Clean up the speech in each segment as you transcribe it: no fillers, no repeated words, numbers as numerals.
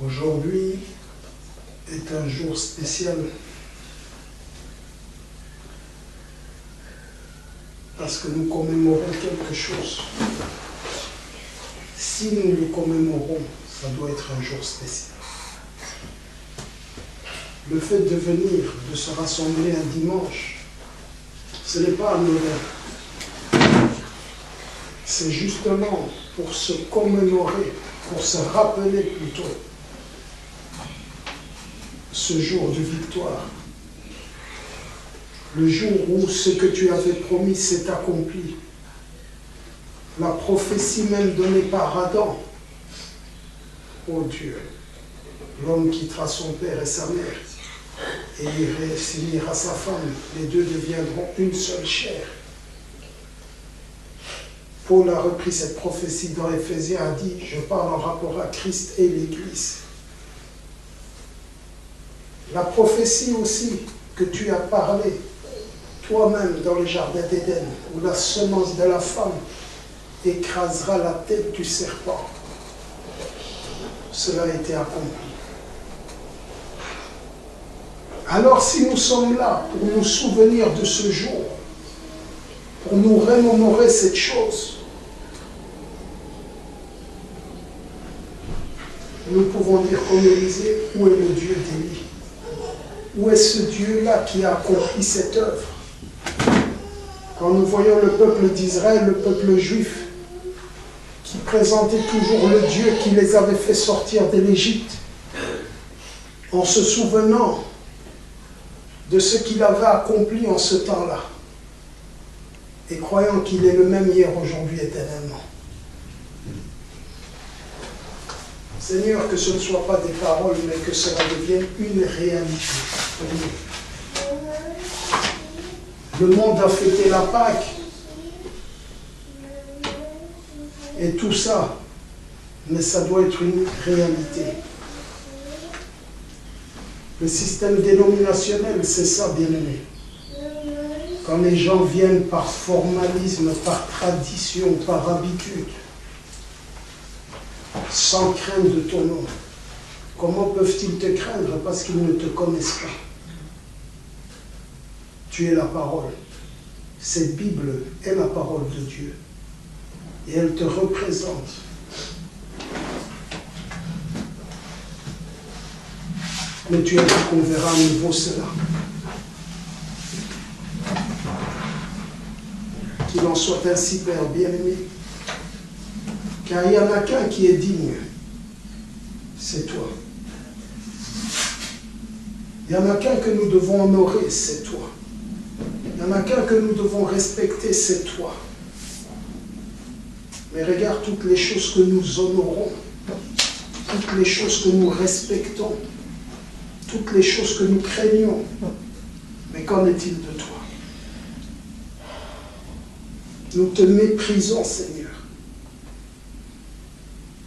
Aujourd'hui est un jour spécial parce que nous commémorons quelque chose. Si nous le commémorons, ça doit être un jour spécial. Le fait de venir, de se rassembler un dimanche, ce n'est pas anodin. C'est justement pour se commémorer, pour se rappeler plutôt ce jour de victoire. Le jour où ce que tu avais promis s'est accompli. La prophétie même donnée par Adam. Oh Dieu, l'homme quittera son père et sa mère et il s'unira sa femme. Les deux deviendront une seule chair. Paul a repris cette prophétie dans Éphésiens, a dit, je parle en rapport à Christ et l'Église. La prophétie aussi que tu as parlé toi-même dans le jardin d'Éden, où la semence de la femme écrasera la tête du serpent. Cela a été accompli. Alors si nous sommes là pour nous souvenir de ce jour, pour nous remémorer cette chose, nous pouvons dire comme Élisée, où est le Dieu d'Élie? Où est ce Dieu-là qui a accompli cette œuvre? Quand nous voyons le peuple d'Israël, le peuple juif, qui présentait toujours le Dieu qui les avait fait sortir de l'Égypte, en se souvenant de ce qu'il avait accompli en ce temps-là, et croyant qu'il est le même hier, aujourd'hui, éternellement. Seigneur, que ce ne soit pas des paroles, mais que cela devienne une réalité. Le monde a fêté la Pâque. Et tout ça, mais ça doit être une réalité. Le système dénominationnel, c'est ça, bien-aimé. Quand les gens viennent par formalisme, par tradition, par habitude, sans crainte de ton nom, comment peuvent-ils te craindre? Parce qu'ils ne te connaissent pas. Tu es la parole. Cette Bible est la parole de Dieu. Et elle te représente. Mais tu as dit qu'on verra à nouveau cela. Qu'il en soit ainsi, Père bien-aimé. Car il n'y en a qu'un qui est digne. C'est toi. Il n'y en a qu'un que nous devons honorer, c'est toi. Il n'y en a qu'un que nous devons respecter, c'est toi. Mais regarde toutes les choses que nous honorons, toutes les choses que nous respectons, toutes les choses que nous craignons. Mais qu'en est-il de toi? Nous te méprisons, Seigneur.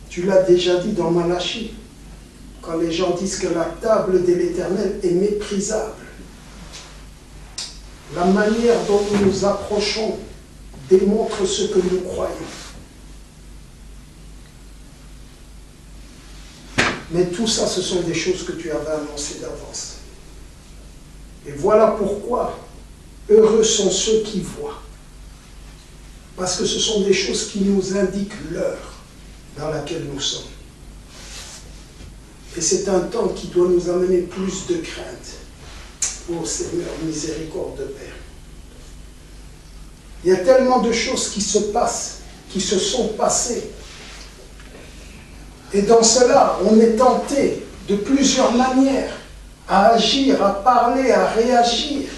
Tu l'as déjà dit dans Malachie, quand les gens disent que la table de l'Éternel est méprisable. La manière dont nous nous approchons démontre ce que nous croyons. Mais tout ça, ce sont des choses que tu avais annoncées d'avance. Et voilà pourquoi heureux sont ceux qui voient. Parce que ce sont des choses qui nous indiquent l'heure dans laquelle nous sommes. Et c'est un temps qui doit nous amener plus de crainte. Oh Seigneur, miséricorde, Père. Il y a tellement de choses qui se passent, qui se sont passées. Et dans cela, on est tenté de plusieurs manières à agir, à parler, à réagir.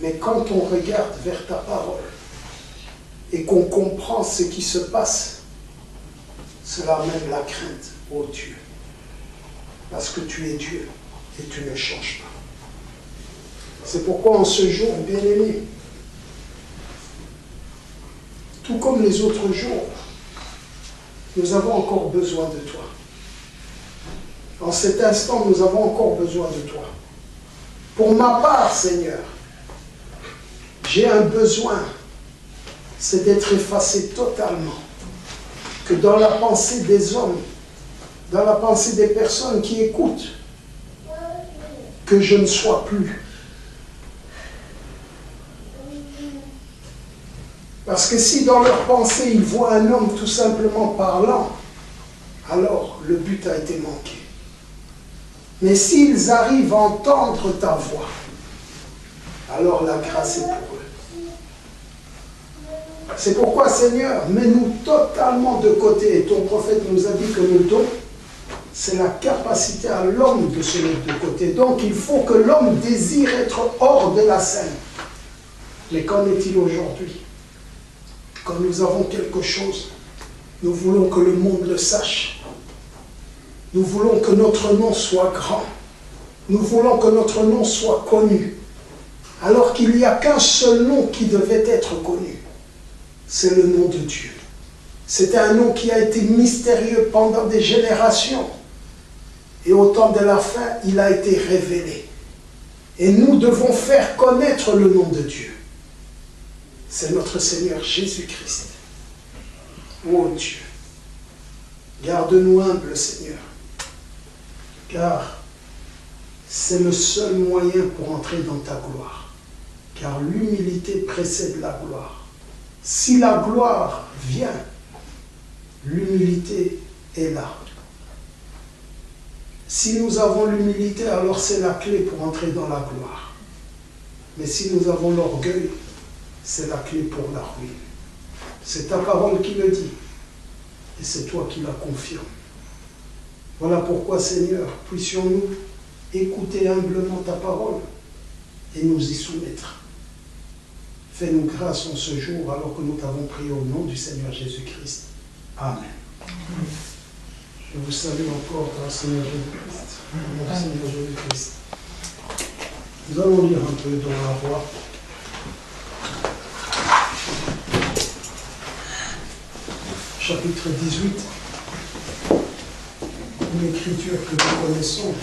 Mais quand on regarde vers ta parole et qu'on comprend ce qui se passe, cela amène la crainte, ô Dieu. Parce que tu es Dieu et tu ne changes pas. C'est pourquoi en ce jour, bien-aimé, tout comme les autres jours, nous avons encore besoin de toi. En cet instant, nous avons encore besoin de toi. Pour ma part, Seigneur, j'ai un besoin, c'est d'être effacé totalement. Que dans la pensée des hommes, dans la pensée des personnes qui écoutent que je ne sois plus. Parce que si dans leur pensée, ils voient un homme tout simplement parlant, alors le but a été manqué. Mais s'ils arrivent à entendre ta voix, alors la grâce est pour eux. C'est pourquoi, Seigneur, mets-nous totalement de côté. Et ton prophète nous a dit que le don, c'est la capacité à l'homme de se mettre de côté. Donc il faut que l'homme désire être hors de la scène. Mais qu'en est-il aujourd'hui? Quand nous avons quelque chose, nous voulons que le monde le sache. Nous voulons que notre nom soit grand. Nous voulons que notre nom soit connu. Alors qu'il n'y a qu'un seul nom qui devait être connu. C'est le nom de Dieu. C'était un nom qui a été mystérieux pendant des générations. Et au temps de la fin, il a été révélé. Et nous devons faire connaître le nom de Dieu. C'est notre Seigneur Jésus-Christ. Oh Dieu, garde-nous humbles, Seigneur, car c'est le seul moyen pour entrer dans ta gloire. Car l'humilité précède la gloire. Si la gloire vient, l'humilité est là. Si nous avons l'humilité, alors c'est la clé pour entrer dans la gloire. Mais si nous avons l'orgueil, c'est la clé pour la ruine. C'est ta parole qui le dit. Et c'est toi qui la confirmes. Voilà pourquoi, Seigneur, puissions-nous écouter humblement ta parole et nous y soumettre. Fais-nous grâce en ce jour alors que nous t'avons prié au nom du Seigneur Jésus-Christ. Amen. Je vous salue encore dans le Seigneur Jésus-Christ. Au nom du Seigneur Jésus-Christ. Nous allons lire un peu dans la voix. Chapitre 18, une écriture que nous connaissons.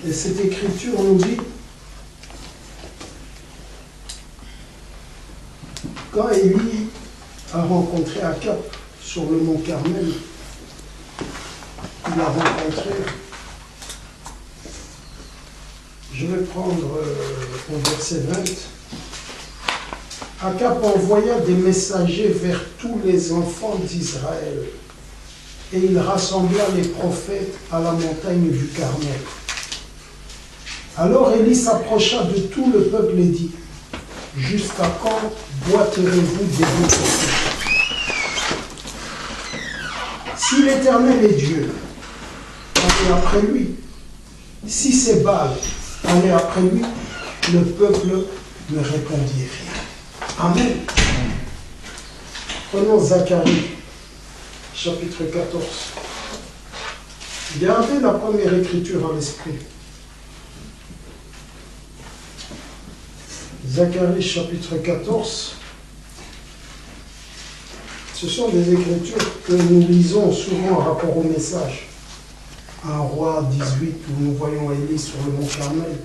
Et cette écriture nous dit, quand Élie a rencontré Akab sur le mont Carmel, il l'a rencontré, je vais prendre au verset 20, Akab envoya des messagers vers tous les enfants d'Israël, et il rassembla les prophètes à la montagne du Carmel. Alors Élie s'approcha de tout le peuple et dit, « Jusqu'à quand boiterez-vous des deux côtés? Si l'Éternel est Dieu, allez après lui. Si c'est Baal, allez après lui. » Le peuple ne répondit rien. Amen. Prenons Zacharie, chapitre 14. Gardez la première écriture à l'esprit. Zacharie, chapitre 14. Ce sont des écritures que nous lisons souvent en rapport au message. Un roi 18, où nous voyons Élie sur le mont Carmel.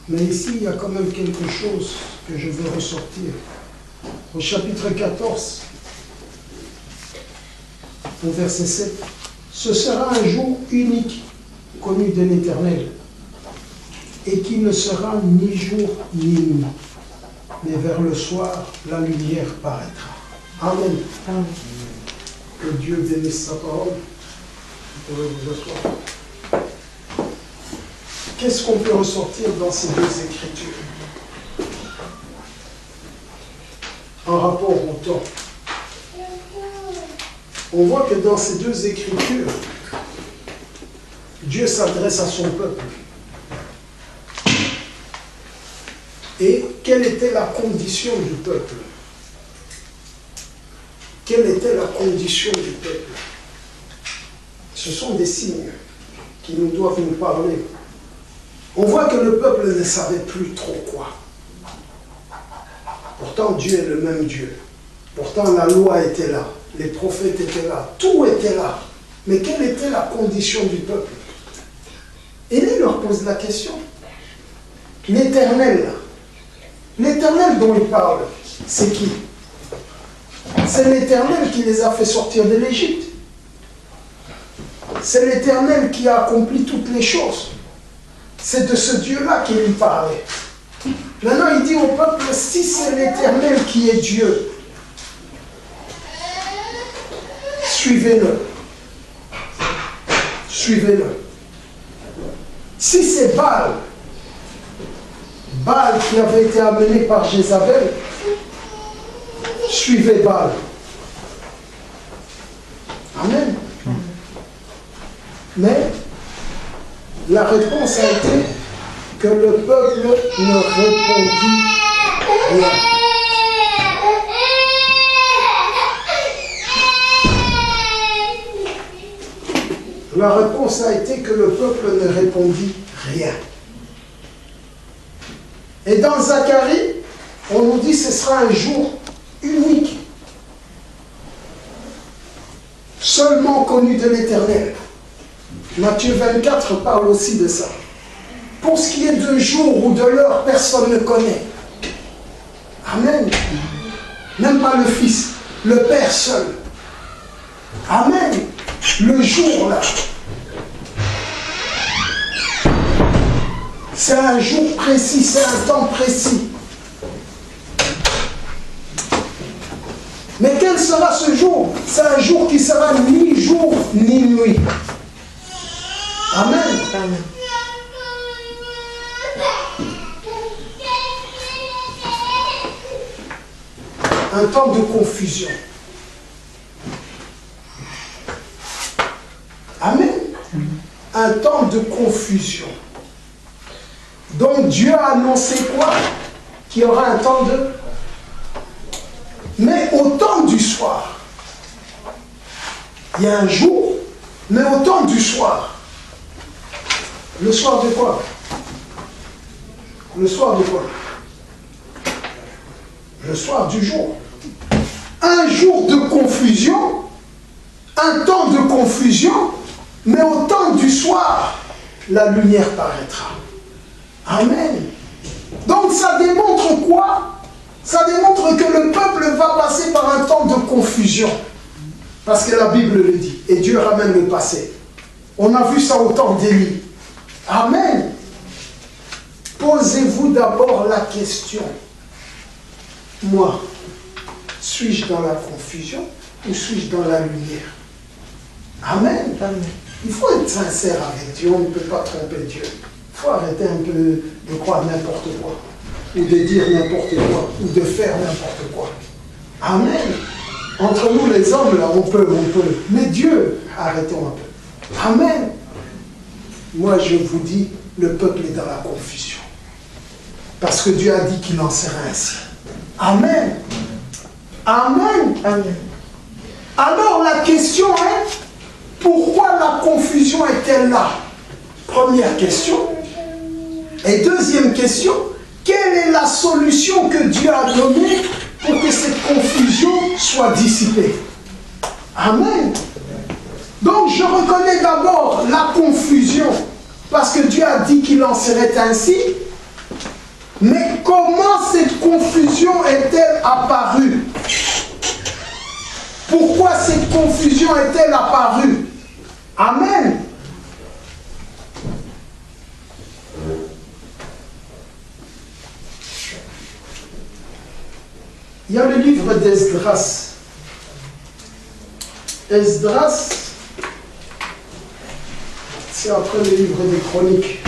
Mais ici, il y a quand même quelque chose que je veux ressortir. Au chapitre 14, au verset 7, « Ce sera un jour unique, connu de l'Éternel, et qui ne sera ni jour ni nuit, mais vers le soir, la lumière paraîtra. » Amen. Amen. Que Dieu bénisse sa parole. Vous pouvez vous asseoir. Qu'est-ce qu'on peut ressortir dans ces deux écritures en rapport au temps? On voit que dans ces deux écritures, Dieu s'adresse à son peuple. Et quelle était la condition du peuple? Quelle était la condition du peuple? Ce sont des signes qui nous doivent nous parler. On voit que le peuple ne savait plus trop quoi. Pourtant, Dieu est le même Dieu. Pourtant, la loi était là. Les prophètes étaient là. Tout était là. Mais quelle était la condition du peuple? Élie leur pose la question. L'Éternel dont il parle, c'est qui? C'est l'Éternel qui les a fait sortir de l'Égypte. C'est l'Éternel qui a accompli toutes les choses. C'est de ce Dieu-là qu'il lui parlait. Maintenant, il dit au peuple, si c'est l'Éternel qui est Dieu, suivez-le. Suivez-le. Si c'est Baal qui avait été amené par Jézabel, suivez Baal. Amen. Mais la réponse a été que le peuple ne répondit rien. La réponse a été que le peuple ne répondit rien. Et dans Zacharie, on nous dit que ce sera un jour unique, seulement connu de l'Éternel. Matthieu 24 parle aussi de ça. Pour ce qui est de jour ou de l'heure, personne ne connaît. Amen. Même pas le Fils, le Père seul. Amen. Le jour là, c'est un jour précis, c'est un temps précis. Mais quel sera ce jour? C'est un jour qui sera ni jour ni nuit. Amen. Amen. Un temps de confusion. Amen. Un temps de confusion. Donc Dieu a annoncé quoi? Qu'il y aura un temps de... Mais au temps du soir, il y a un jour, mais au temps du soir. Le soir de quoi? Le soir de quoi? Le soir du jour. Un jour de confusion, un temps de confusion, mais au temps du soir, la lumière paraîtra. Amen. Donc ça démontre quoi? Ça démontre que le peuple va passer par un temps de confusion. Parce que la Bible le dit. Et Dieu ramène le passé. On a vu ça au temps d'Élie. Amen. Posez-vous d'abord la question. Moi, suis-je dans la confusion ou suis-je dans la lumière? Amen. Amen. Il faut être sincère avec Dieu. On ne peut pas tromper Dieu. Il faut arrêter un peu de croire n'importe quoi. Ou de dire n'importe quoi, ou de faire n'importe quoi. Amen. Entre nous les hommes, là, on peut. Mais Dieu, arrêtons un peu. Amen. Moi, je vous dis, le peuple est dans la confusion. Parce que Dieu a dit qu'il en serait ainsi. Amen. Amen. Amen. Alors, la question est, pourquoi la confusion est-elle là? Première question. Et deuxième question, quelle est la solution que Dieu a donnée pour que cette confusion soit dissipée? Amen. Donc je reconnais d'abord la confusion, parce que Dieu a dit qu'il en serait ainsi. Mais comment cette confusion est-elle apparue? Pourquoi cette confusion est-elle apparue? Amen. Il y a le livre d'Esdras. Esdras, c'est après le livre des Chroniques.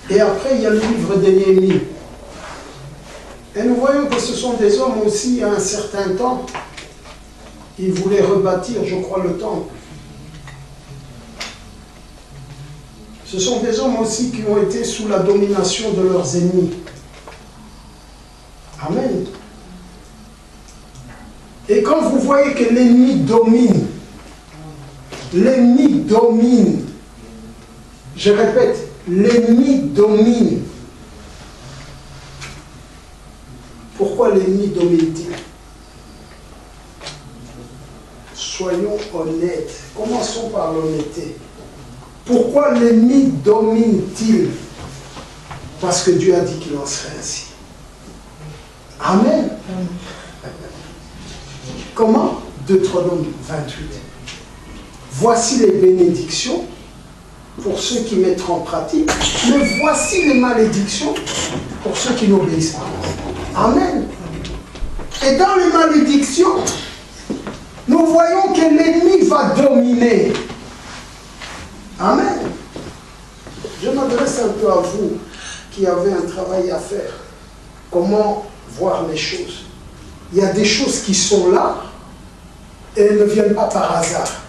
Et après, il y a le livre de Néhémie. Et nous voyons que ce sont des hommes aussi, à un certain temps, ils voulaient rebâtir, je crois, le temple. Ce sont des hommes aussi qui ont été sous la domination de leurs ennemis. Amen. Et quand vous voyez que l'ennemi domine, je répète, l'ennemi domine. Pourquoi l'ennemi domine-t-il? Soyons honnêtes. Commençons par l'honnêteté. Pourquoi l'ennemi domine-t-il? Parce que Dieu a dit qu'il en serait ainsi. Amen. Comment? Deutéronome 28. Voici les bénédictions pour ceux qui mettent en pratique, mais voici les malédictions pour ceux qui n'obéissent pas. Amen. Et dans les malédictions, nous voyons que l'ennemi va dominer. Amen. Je m'adresse un peu à vous qui avez un travail à faire. Comment voir les choses? Il y a des choses qui sont là et elles ne viennent pas par hasard.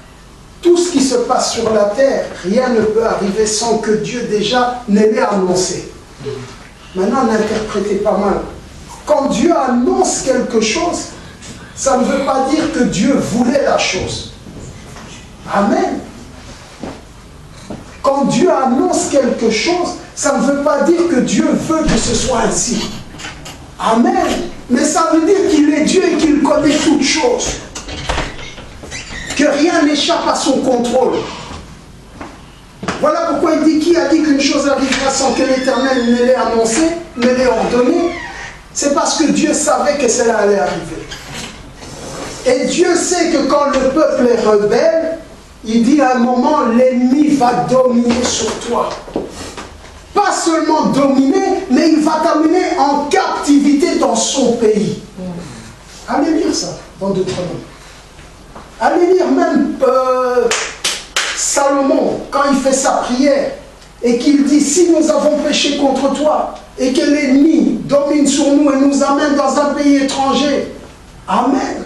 Tout ce qui se passe sur la terre, rien ne peut arriver sans que Dieu déjà ne l'ait annoncé. Maintenant, n'interprétez pas mal. Quand Dieu annonce quelque chose, ça ne veut pas dire que Dieu voulait la chose. Amen. Quand Dieu annonce quelque chose, ça ne veut pas dire que Dieu veut que ce soit ainsi. Amen. Mais ça veut dire qu'il est Dieu et qu'il connaît toutes choses. Que rien n'échappe à son contrôle. Voilà pourquoi il dit, qui a dit qu'une chose arrivera sans que l'Éternel ne l'ait annoncé, ne l'ait ordonné? C'est parce que Dieu savait que cela allait arriver. Et Dieu sait que quand le peuple est rebelle, il dit à un moment, l'ennemi va dominer sur toi. Pas seulement dominer, mais il va t'amener en captivité dans son pays. Allez lire ça dans Deutéronome. Allez lire même Salomon, quand il fait sa prière, et qu'il dit, si nous avons péché contre toi, et que l'ennemi domine sur nous et nous amène dans un pays étranger. Amen.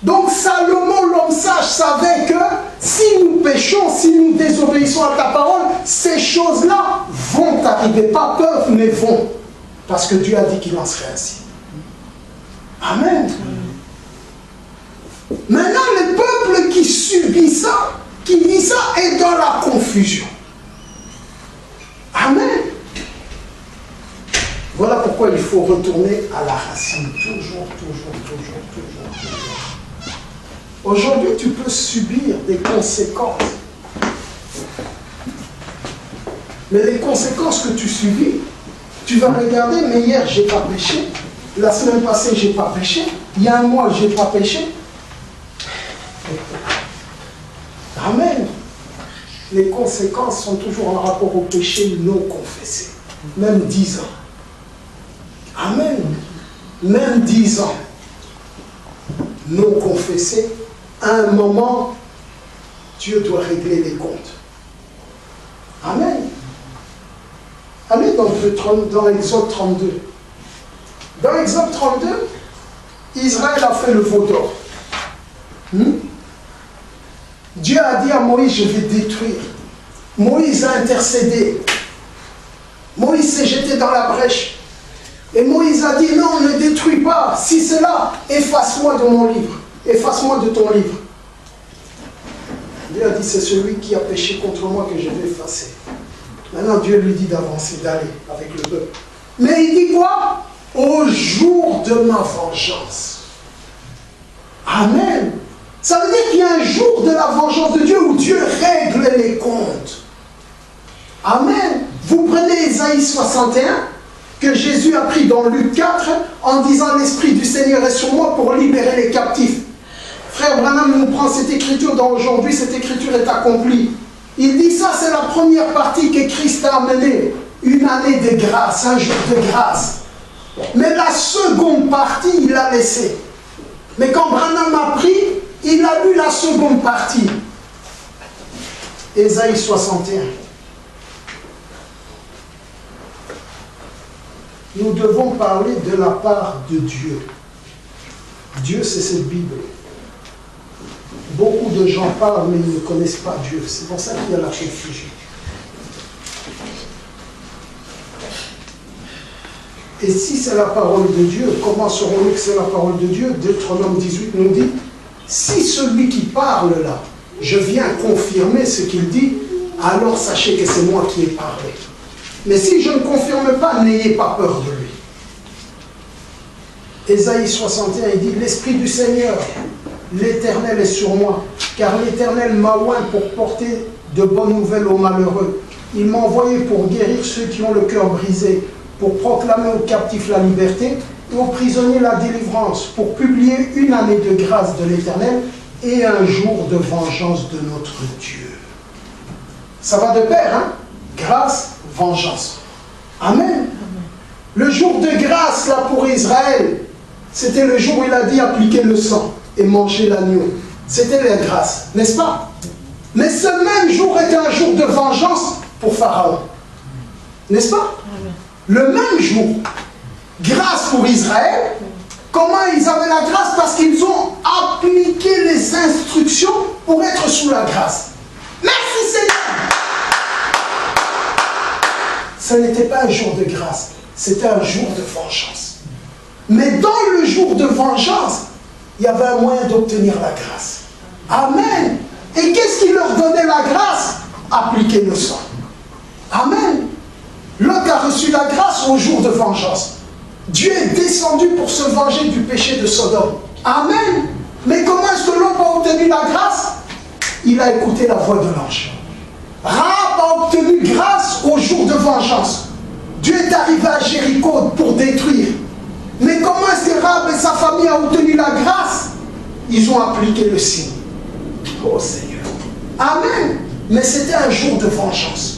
Donc Salomon, l'homme sage, savait que si nous péchons, si nous désobéissons à ta parole, ces choses-là vont arriver. Pas peuvent, mais vont. Parce que Dieu a dit qu'il en serait ainsi. Amen. Maintenant, le peuple qui subit ça, qui vit ça, est dans la confusion. Amen. Voilà pourquoi il faut retourner à la racine. Toujours. Aujourd'hui, tu peux subir des conséquences. Mais les conséquences que tu subis, tu vas regarder, mais hier, je n'ai pas péché. La semaine passée, je n'ai pas péché. Il y a un mois, je n'ai pas péché. Amen. Les conséquences sont toujours en rapport au péché non confessé. Même 10 ans. Amen. Même 10 ans. Non confessé. À un moment, Dieu doit régler les comptes. Amen. Allez dans Exode 32. Dans Exode 32, Israël a fait le veau d'or. Dieu a dit à Moïse, je vais détruire. Moïse a intercédé. Moïse s'est jeté dans la brèche. Et Moïse a dit, non, ne détruis pas. Si c'est là, efface-moi de mon livre. Efface-moi de ton livre. Dieu a dit, c'est celui qui a péché contre moi que je vais effacer. Maintenant, Dieu lui dit d'avancer, d'aller avec le peuple. Mais il dit quoi? Au jour de ma vengeance. Amen. Ça veut dire qu'il y a un jour de la vengeance de Dieu où Dieu règle les comptes. Amen. Vous prenez Ésaïe 61, que Jésus a pris dans Luc 4, en disant « L'Esprit du Seigneur est sur moi pour libérer les captifs ». Frère Branham nous prend cette écriture dans aujourd'hui, cette écriture est accomplie. Il dit ça, c'est la première partie que Christ a amenée. Une année de grâce, un jour de grâce. Mais la seconde partie, il l'a laissée. Mais quand Branham a pris, il a lu la seconde partie. Ésaïe 61. Nous devons parler de la part de Dieu. Dieu, c'est cette Bible. Beaucoup de gens parlent, mais ils ne connaissent pas Dieu. C'est pour ça qu'il y a la confusion. Et si c'est la parole de Dieu, comment saurons-nous que c'est la parole de Dieu? Deutéronome 18 nous dit, si celui qui parle là, je viens confirmer ce qu'il dit, alors sachez que c'est moi qui ai parlé. Mais si je ne confirme pas, n'ayez pas peur de lui. Ésaïe 61, il dit, l'Esprit du Seigneur, l'Éternel est sur moi, car l'Éternel m'a oint pour porter de bonnes nouvelles aux malheureux. Il m'a envoyé pour guérir ceux qui ont le cœur brisé, pour proclamer aux captifs la liberté et aux prisonniers la délivrance, pour publier une année de grâce de l'Éternel et un jour de vengeance de notre Dieu. Ça va de pair, hein? Grâce, vengeance. Amen. Le jour de grâce, là, pour Israël, c'était le jour où il a dit appliquer le sang et manger l'agneau. C'était la grâce, n'est-ce pas? Mais ce même jour était un jour de vengeance pour Pharaon. N'est-ce pas? Le même jour, grâce pour Israël. Comment ils avaient la grâce? Parce qu'ils ont appliqué les instructions pour être sous la grâce. Merci Seigneur. Ce n'était pas un jour de grâce, c'était un jour de vengeance. Mais dans le jour de vengeance, il y avait un moyen d'obtenir la grâce. Amen. Et qu'est-ce qui leur donnait la grâce? Appliquer le sang. Amen. Lot a reçu la grâce au jour de vengeance. Dieu est descendu pour se venger du péché de Sodome. Amen. Mais comment est-ce que Lot a obtenu la grâce? Il a écouté la voix de l'ange. Rahab a obtenu grâce au jour de vengeance. Dieu est arrivé à Jéricho pour détruire. Mais comment est-ce que Rahab et sa famille ont obtenu la grâce? Ils ont appliqué le signe. Oh Seigneur. Amen. Mais c'était un jour de vengeance.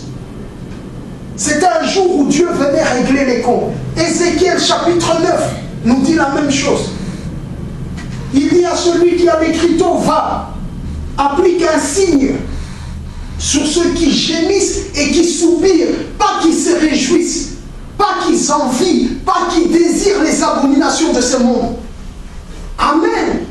C'était un jour où Dieu venait régler les comptes. Ézéchiel chapitre 9 nous dit la même chose. Il dit à celui qui a l'écriteau, va, applique un signe sur ceux qui gémissent et qui soupirent, pas qui se réjouissent, pas qui envient, pas qui désirent les abominations de ce monde. Amen.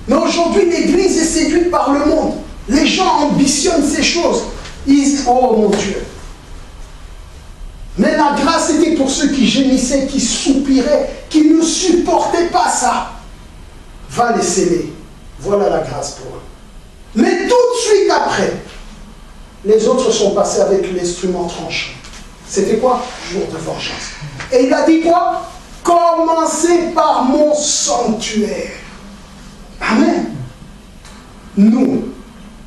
Mais aujourd'hui, l'Église est séduite par le monde. Les gens ambitionnent ces choses. Ils disent, oh mon Dieu. Mais la grâce était pour ceux qui gémissaient, qui soupiraient, qui ne supportaient pas ça. Va les s'aimer. Voilà la grâce pour eux. Mais tout de suite après, les autres sont passés avec l'instrument tranchant. C'était quoi? Jour de vengeance. Et il a dit quoi? Commencez par mon sanctuaire. Amen. Nous,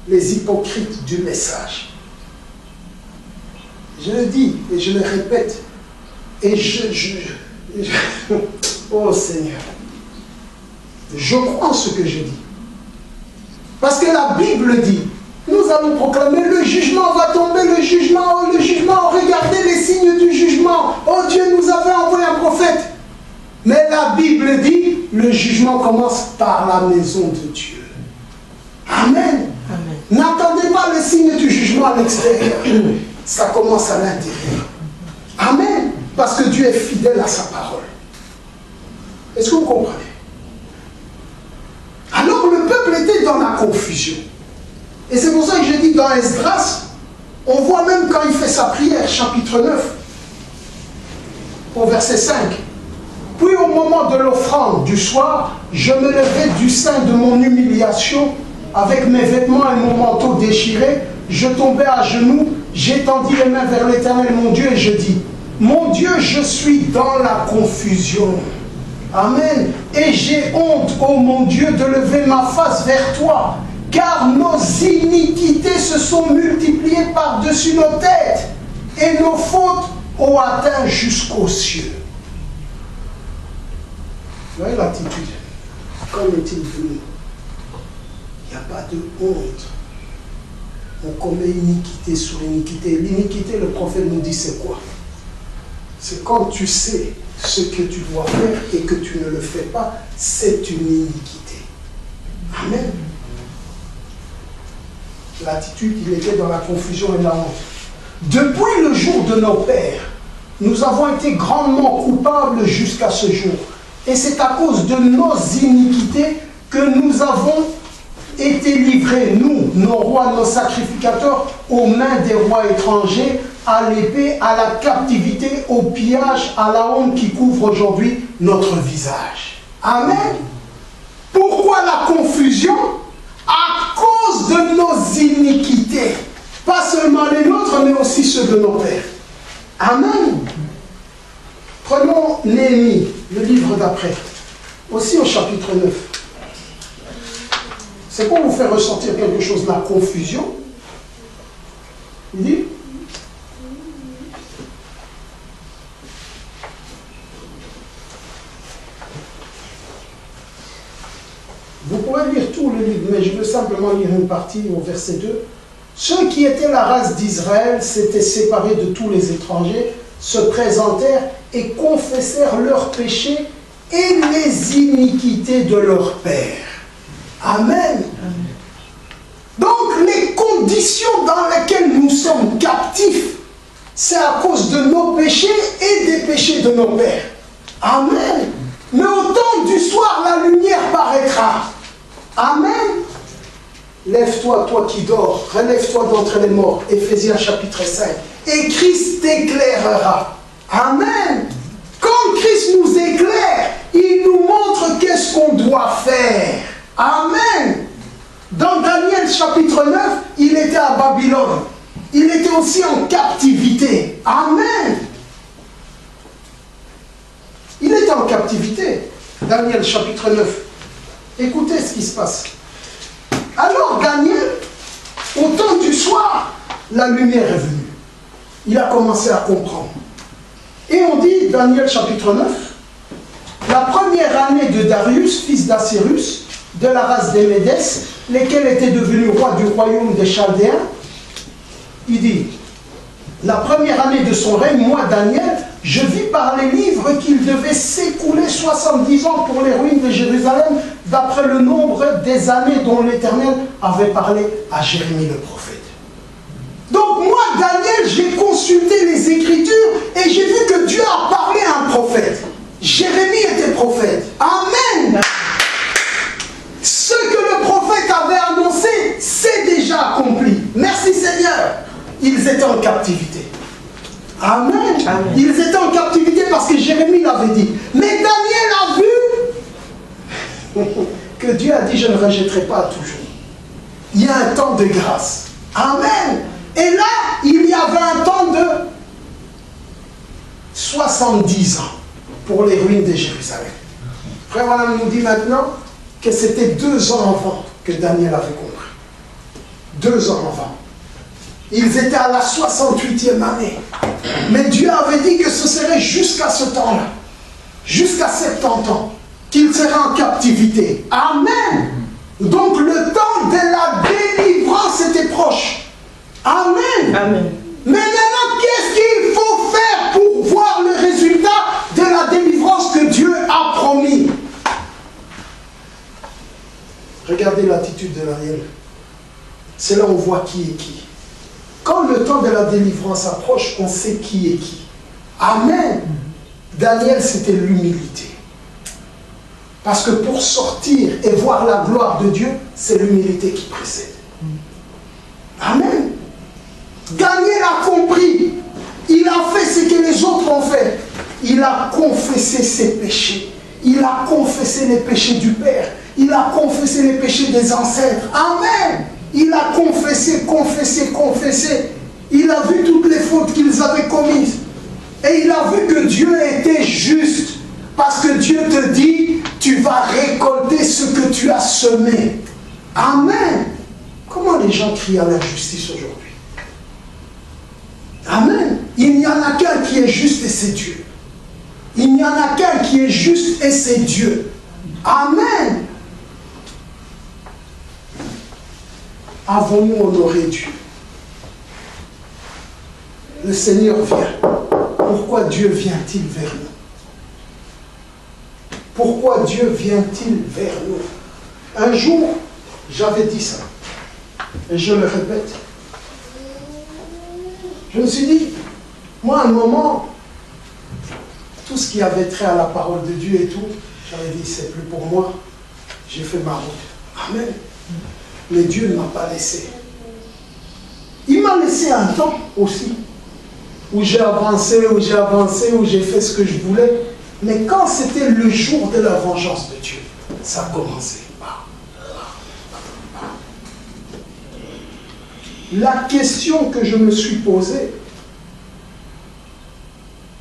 les hypocrites du message. Je le dis et je le répète. Et oh Seigneur. Je crois en ce que je dis. Parce que la Bible dit, nous allons proclamer le jugement va tomber, le jugement, regardez les signes du jugement. Oh Dieu nous avait envoyé un prophète. Mais la Bible dit, le jugement commence par la maison de Dieu. Amen. Amen. N'attendez pas les signes du jugement à l'extérieur. Ça commence à l'intérieur. Amen. Parce que Dieu est fidèle à sa parole. Est-ce que vous comprenez? Alors le peuple était dans la confusion. Et c'est pour ça que je dis dans Esdras, on voit même quand il fait sa prière, chapitre 9, au verset 5. Puis au moment de l'offrande du soir, je me levai du sein de mon humiliation, avec mes vêtements et mon manteau déchiré, je tombais à genoux, j'étendis les mains vers l'Éternel mon Dieu et je dis, mon Dieu, je suis dans la confusion. Amen. Et j'ai honte, ô mon Dieu, de lever ma face vers toi, car nos iniquités se sont multipliées par-dessus nos têtes, et nos fautes ont atteint jusqu'aux cieux. Vous voyez l'attitude? Comme est-il venu? Il n'y a pas de honte. On commet iniquité sur iniquité. L'iniquité, le prophète nous dit, c'est quoi? C'est quand tu sais ce que tu dois faire et que tu ne le fais pas, c'est une iniquité. Amen. L'attitude, il était dans la confusion et la honte. Depuis le jour de nos pères, nous avons été grandement coupables jusqu'à ce jour. Et c'est à cause de nos iniquités que nous avons été livrés, nous, nos rois, nos sacrificateurs, aux mains des rois étrangers, à l'épée, à la captivité, au pillage, à la honte qui couvre aujourd'hui notre visage. Amen. Pourquoi la confusion? À cause de nos iniquités. Pas seulement les nôtres, mais aussi ceux de nos pères. Amen. Prenons Néhémie, le livre d'après, aussi au chapitre 9. C'est pour vous faire ressentir quelque chose, la confusion. Il dit, pourrez lire tout le livre, mais je veux simplement lire une partie au verset 2. Ceux qui étaient la race d'Israël s'étaient séparés de tous les étrangers, se présentèrent et confessèrent leurs péchés et les iniquités de leur père. Amen. Donc les conditions dans lesquelles nous sommes captifs, c'est à cause de nos péchés et des péchés de nos pères. Amen. Mais au temps du soir, la lumière paraîtra. Amen. Lève-toi, toi qui dors, relève-toi d'entre les morts. Éphésiens chapitre 5. Et Christ t'éclairera. Amen. Quand Christ nous éclaire, il nous montre qu'est-ce qu'on doit faire. Amen. Dans Daniel chapitre 9, il était à Babylone. Il était aussi en captivité. Amen. Il était en captivité. Daniel chapitre 9. Écoutez ce qui se passe. Alors Daniel, au temps du soir, la lumière est venue. Il a commencé à comprendre. Et on dit, Daniel chapitre 9, la première année de Darius, fils d'Assyrus, de la race des Médès, lesquels étaient devenus rois du royaume des Chaldéens, il dit, la première année de son règne, moi, Daniel, je vis par les livres qu'il devait s'écouler 70 ans pour les ruines de Jérusalem, d'après le nombre des années dont l'Éternel avait parlé à Jérémie le prophète. Donc moi, Daniel, j'ai consulté les Écritures et j'ai vu que Dieu a parlé à un prophète. Jérémie était prophète. Amen. Ce que le prophète avait annoncé, c'est déjà accompli. Merci Seigneur. Ils étaient en captivité. Amen. Amen. Ils étaient en captivité parce que Jérémie l'avait dit. Mais Daniel a vu que Dieu a dit, je ne rejetterai pas toujours. Il y a un temps de grâce. Amen. Et là, il y avait un temps de 70 ans pour les ruines de Jérusalem. Frère Branham nous dit maintenant que c'était 2 ans avant que Daniel avait compris. 2 ans avant. Ils étaient à la 68e année. Mais Dieu avait dit que ce serait jusqu'à ce temps-là, jusqu'à 70 ans, qu'ils seraient en captivité. Amen. Donc le temps de la délivrance était proche. Amen. Amen. Mais maintenant, qu'est-ce qu'il faut faire pour voir le résultat de la délivrance que Dieu a promis? Regardez l'attitude de Daniel. C'est là où on voit qui est qui. Quand le temps de la délivrance approche, on sait qui est qui. Amen. Daniel, c'était l'humilité. Parce que pour sortir et voir la gloire de Dieu, c'est l'humilité qui précède. Amen. Daniel a compris. Il a fait ce que les autres ont fait. Il a confessé ses péchés. Il a confessé les péchés du Père. Il a confessé les péchés des ancêtres. Amen. Il a confessé. Il a vu toutes les fautes qu'ils avaient commises. Et il a vu que Dieu était juste. Parce que Dieu te dit, tu vas récolter ce que tu as semé. Amen. Comment les gens crient à la justice aujourd'hui? Amen. Il n'y en a qu'un qui est juste et c'est Dieu. Il n'y en a qu'un qui est juste et c'est Dieu. Amen. Avons-nous honoré Dieu? Le Seigneur vient. Pourquoi Dieu vient-il vers nous? Pourquoi Dieu vient-il vers nous? Un jour, j'avais dit ça. Et je le répète. Je me suis dit, moi, à un moment, tout ce qui avait trait à la parole de Dieu et tout, j'avais dit, c'est plus pour moi. J'ai fait ma route. Amen. Mais Dieu ne m'a pas laissé. Il m'a laissé un temps aussi, où j'ai avancé, où j'ai fait ce que je voulais. Mais quand c'était le jour de la vengeance de Dieu, ça a commencé. La question que je me suis posée,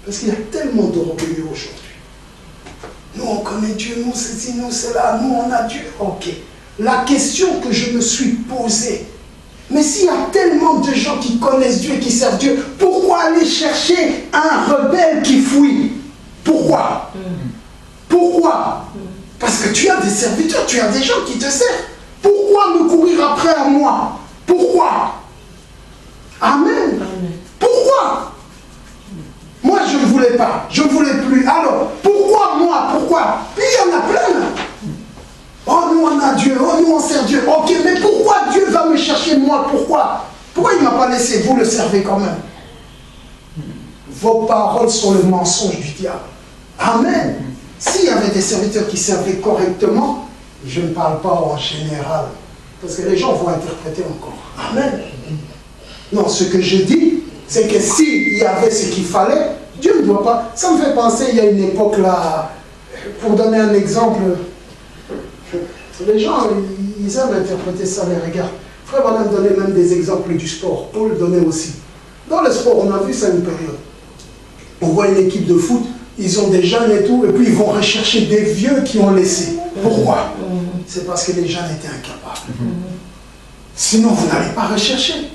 parce qu'il y a tellement d'orgueilleux aujourd'hui. Nous, on connaît Dieu, nous, ceci, nous, cela, nous, on a Dieu. Ok. La question que je me suis posée, mais s'il y a tellement de gens qui connaissent Dieu et qui servent Dieu, pourquoi aller chercher un rebelle qui fuit? Pourquoi? Pourquoi? Parce que tu as des serviteurs, tu as des gens qui te servent. Pourquoi me courir après à moi? Pourquoi? Amen. Amen. Pourquoi? Moi, je ne voulais pas. Je ne voulais plus. Alors, pourquoi moi? Pourquoi? Puis il y en a plein. Oh, nous, on a Dieu. Oh, nous, on sert Dieu. Ok, mais pourquoi Dieu va me chercher moi? Pourquoi? Pourquoi il ne m'a pas laissé? Vous le servez quand même. Vos paroles sont le mensonge du diable. Amen. S'il y avait des serviteurs qui servaient correctement, je ne parle pas en général. Parce que les gens vont interpréter encore. Amen. Non, ce que je dis, c'est que s'il y avait ce qu'il fallait, Dieu ne doit pas. Ça me fait penser, il y a une époque là, pour donner un exemple, les gens, ils aiment interpréter ça, les regards. Frère Branham donnait même des exemples du sport. Paul donnait aussi. Dans le sport, on a vu ça une période. On voit une équipe de foot, ils ont des jeunes et tout, et puis ils vont rechercher des vieux qui ont laissé. Pourquoi? C'est parce que les jeunes étaient incapables. Sinon, vous n'allez pas rechercher.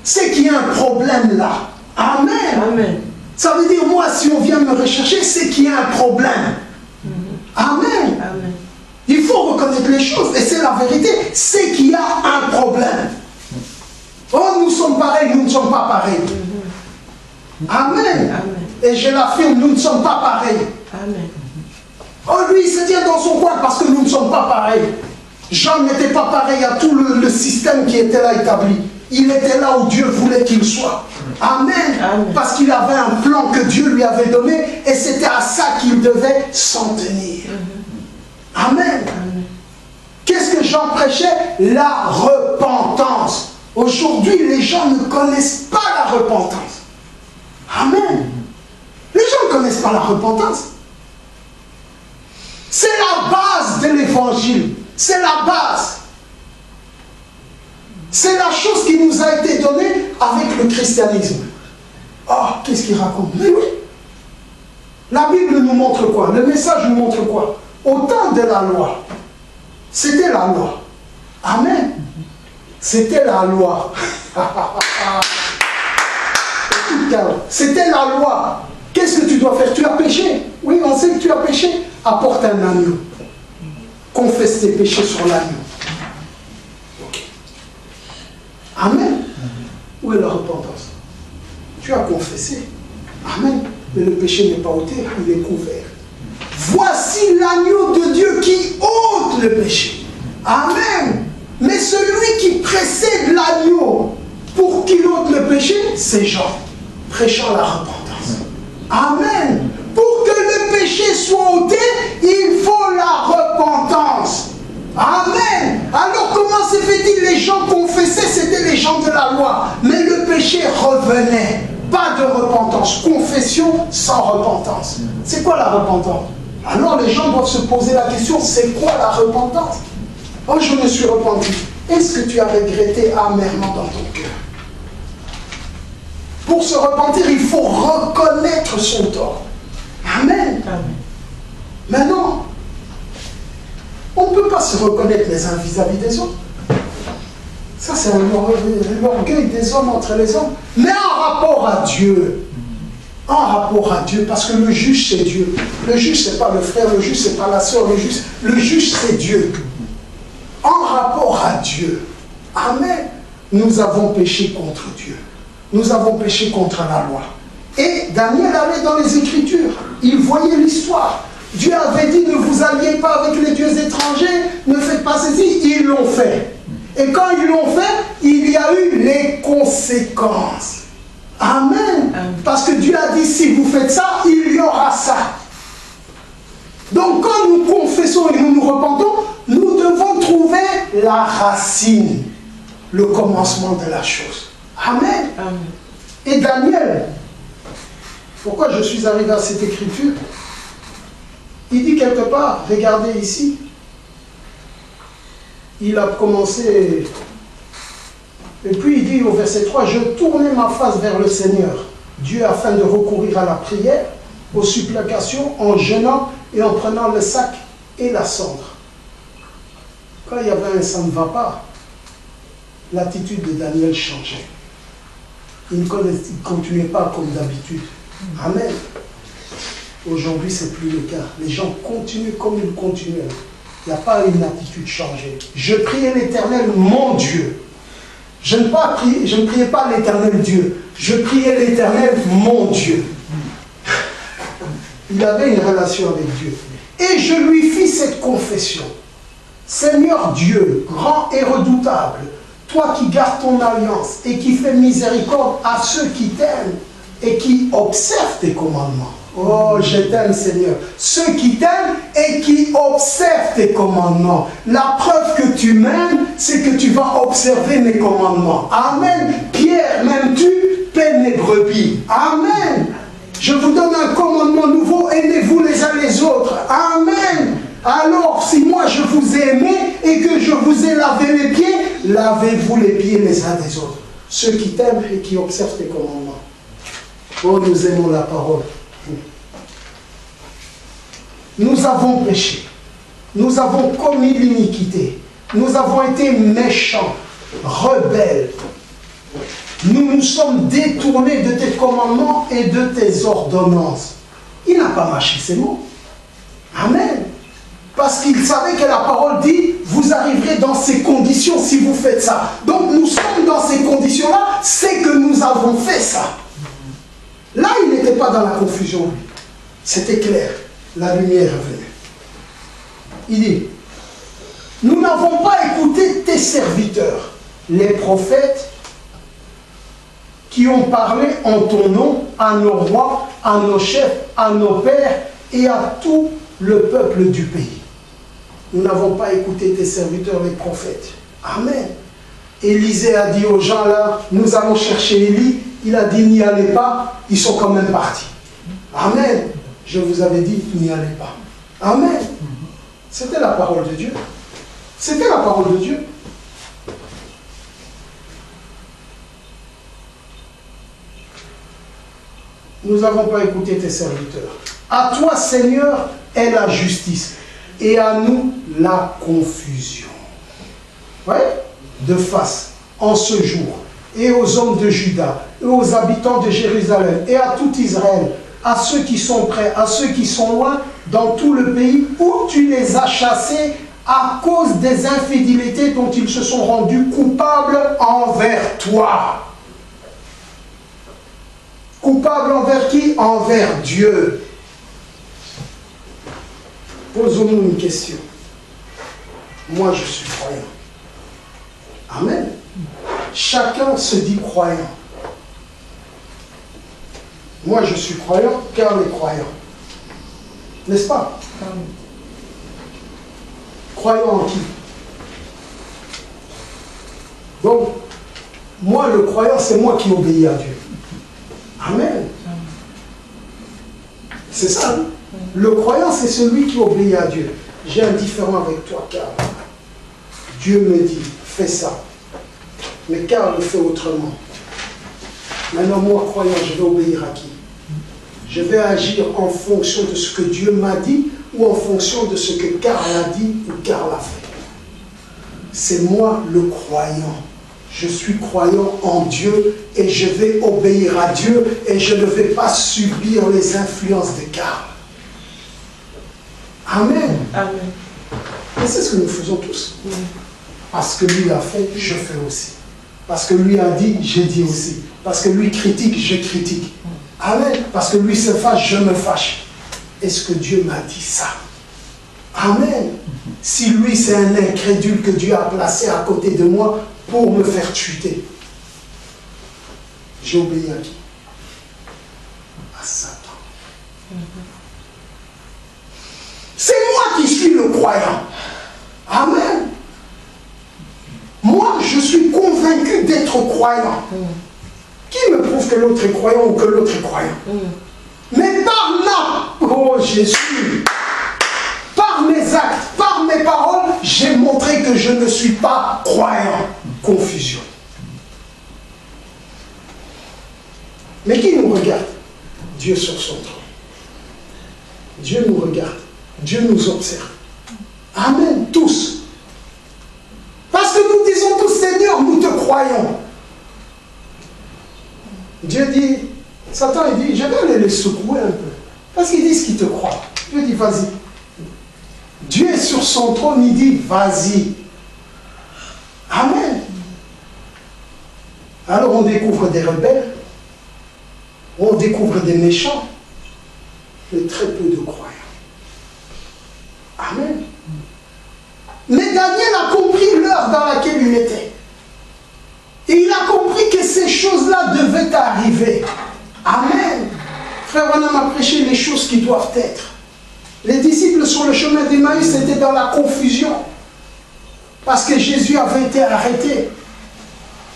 C'est qu'il y a un problème là. Amen. Amen. Ça veut dire, moi, si on vient me rechercher, c'est qu'il y a un problème. Amen. Amen. Il faut reconnaître les choses, et c'est la vérité, c'est qu'il y a un problème. Oh, nous sommes pareils, nous ne sommes pas pareils. Amen. Amen. Et je l'affirme, nous ne sommes pas pareils. Amen. Oh, lui, il se tient dans son coin parce que nous ne sommes pas pareils. Jean n'était pas pareil à tout le système qui était là établi. Il était là où Dieu voulait qu'il soit. Amen. Amen. Parce qu'il avait un plan que Dieu lui avait donné et c'était à ça qu'il devait s'en tenir. Amen. Amen. Qu'est-ce que Jean prêchait? La repentance. Aujourd'hui, les gens ne connaissent pas la repentance. Amen. Les gens ne connaissent pas la repentance. C'est la base de l'évangile. C'est la base. C'est la chose qui nous a été donnée avec le christianisme. Oh, qu'est-ce qu'il raconte? Mais oui. La Bible nous montre quoi? Le message nous montre quoi? Au temps de la loi, c'était la loi. Amen. C'était la loi. C'était la loi. Qu'est-ce que tu dois faire? Tu as péché. Oui, on sait que tu as péché. Apporte un agneau. Confesse tes péchés sur l'agneau. Okay. Amen. Où est la repentance? Tu as confessé. Amen. Mais le péché n'est pas ôté, il est couvert. Voici l'agneau de Dieu qui ôte le péché. Amen. Mais celui qui précède l'agneau pour qu'il ôte le péché, c'est Jean, prêchant la repentance. Amen. Pour que le péché soit ôté, il faut la repentance. Amen. Alors comment se fait-il? Les gens confessaient, c'était les gens de la loi. Mais le péché revenait. Pas de repentance. Confession sans repentance. C'est quoi la repentance? Alors les gens doivent se poser la question, c'est quoi la repentance? Oh, je me suis repenti. Est-ce que tu as regretté amèrement dans ton cœur? Pour se repentir, il faut reconnaître son tort. Amen. Amen. Maintenant, on ne peut pas se reconnaître les uns vis-à-vis des autres. Ça, c'est l'orgueil des hommes entre les hommes. Mais en rapport à Dieu, parce que le juge, c'est Dieu. Le juge, ce n'est pas le frère, le juge, ce n'est pas la soeur, le juge, c'est Dieu. En rapport à Dieu, amen, nous avons péché contre Dieu. Nous avons péché contre la loi. Et Daniel allait dans les Écritures. Il voyait l'histoire. Dieu avait dit, ne vous alliez pas avec les dieux étrangers, ne faites pas ceci. Ils l'ont fait. Et quand ils l'ont fait, il y a eu les conséquences. Amen. Parce que Dieu a dit, si vous faites ça, il y aura ça. Donc quand nous confessons et nous nous repentons, nous devons trouver la racine, le commencement de la chose. Amen. Amen. Et Daniel, pourquoi je suis arrivé à cette écriture? Il dit quelque part, regardez ici, il a commencé, et puis il dit au verset 3, je tournais ma face vers le Seigneur, Dieu, afin de recourir à la prière, aux supplications, en jeûnant et en prenant le sac et la cendre. Quand il y avait un ça ne va pas, l'attitude de Daniel changeait. Il ne continuait pas comme d'habitude. Amen. Aujourd'hui, ce n'est plus le cas. Les gens continuent comme ils continuent. Il n'y a pas une attitude changée. Je priais l'Éternel, mon Dieu. Je ne priais pas l'Éternel Dieu. Je priais l'Éternel, mon Dieu. Il avait une relation avec Dieu. Et je lui fis cette confession. Seigneur Dieu, grand et redoutable, toi qui gardes ton alliance et qui fais miséricorde à ceux qui t'aiment et qui observent tes commandements. Oh, je t'aime, Seigneur. Ceux qui t'aiment et qui observent tes commandements. La preuve que tu m'aimes, c'est que tu vas observer mes commandements. Amen. Pierre, m'aimes-tu? Paie mes brebis. Amen. Je vous donne un commandement nouveau, aimez-vous les uns les autres. Amen. Alors, si moi je vous ai aimé et que je vous ai lavé les pieds, lavez-vous les pieds les uns des autres. Ceux qui t'aiment et qui observent tes commandements. Oh, nous aimons la parole. Nous avons péché. Nous avons commis l'iniquité. Nous avons été méchants, rebelles. Nous nous sommes détournés de tes commandements et de tes ordonnances. Il n'a pas mâché ces mots. Amen. Parce qu'il savait que la parole dit, vous arriverez dans ces conditions si vous faites ça. Donc nous sommes dans ces conditions-là, c'est que nous avons fait ça. Là, il n'était pas dans la confusion. C'était clair. La lumière est venue. Il dit, nous n'avons pas écouté tes serviteurs, les prophètes, qui ont parlé en ton nom à nos rois, à nos chefs, à nos pères et à tout le peuple du pays. Nous n'avons pas écouté tes serviteurs, les prophètes. Amen. Élisée a dit aux gens là, nous allons chercher Élie. Il a dit, n'y allez pas. Ils sont quand même partis. Amen. Je vous avais dit, n'y allez pas. Amen. C'était la parole de Dieu. C'était la parole de Dieu. Nous n'avons pas écouté tes serviteurs. À toi, Seigneur, est la justice. Et à nous, la confusion. Oui? De face, en ce jour, et aux hommes de Juda, et aux habitants de Jérusalem, et à tout Israël, à ceux qui sont près, à ceux qui sont loin, dans tout le pays où tu les as chassés à cause des infidélités dont ils se sont rendus coupables envers toi. Coupable envers qui? Envers Dieu. Posons-nous une question. Moi, je suis croyant. Amen. Chacun se dit croyant. Moi, je suis croyant, car les croyants. N'est-ce pas? Croyant en qui? Donc, moi, le croyant, c'est moi qui obéis à Dieu. Amen. C'est ça. Hein? Le croyant, c'est celui qui obéit à Dieu. J'ai un différend avec toi, car Dieu me dit, fais ça. Mais Karl le fait autrement. Maintenant, moi, croyant, je vais obéir à qui? Je vais agir en fonction de ce que Dieu m'a dit ou en fonction de ce que Karl a dit ou Karl a fait. C'est moi le croyant. Je suis croyant en Dieu et je vais obéir à Dieu et je ne vais pas subir les influences de Karl. Amen. Amen. Et c'est ce que nous faisons tous. Parce que lui a fait, je fais aussi. Parce que lui a dit, j'ai dit aussi. Parce que lui critique, je critique. Amen. Parce que lui se fâche, je me fâche. Est-ce que Dieu m'a dit ça? Amen. Si lui c'est un incrédule que Dieu a placé à côté de moi pour me faire chuter, j'ai obéi à qui? À Satan. C'est moi qui suis le croyant. Amen. Moi, je suis convaincu d'être croyant. Qui me prouve que l'autre est croyant ou que l'autre est croyant? Mais par là, oh Jésus, par mes actes, par mes paroles, j'ai montré que je ne suis pas croyant. Confusion. Mais qui nous regarde? Dieu sur son trône. Dieu nous regarde. Dieu nous observe. Amen, tous. Parce que nous disons tous, Seigneur, nous te croyons. Dieu dit, Satan, il dit, je vais aller les secouer un peu. Parce qu'ils disent qu'ils te croient. Dieu dit, vas-y. Dieu est sur son trône, il dit, vas-y. Amen. Alors on découvre des rebelles, on découvre des méchants, mais très peu de croyants. Amen. Mais Daniel a compris l'heure dans laquelle il était. Et il a compris que ces choses-là devaient arriver. Amen. Frère Branham a prêché les choses qui doivent être. Les disciples sur le chemin d'Emmaüs étaient dans la confusion. Parce que Jésus avait été arrêté.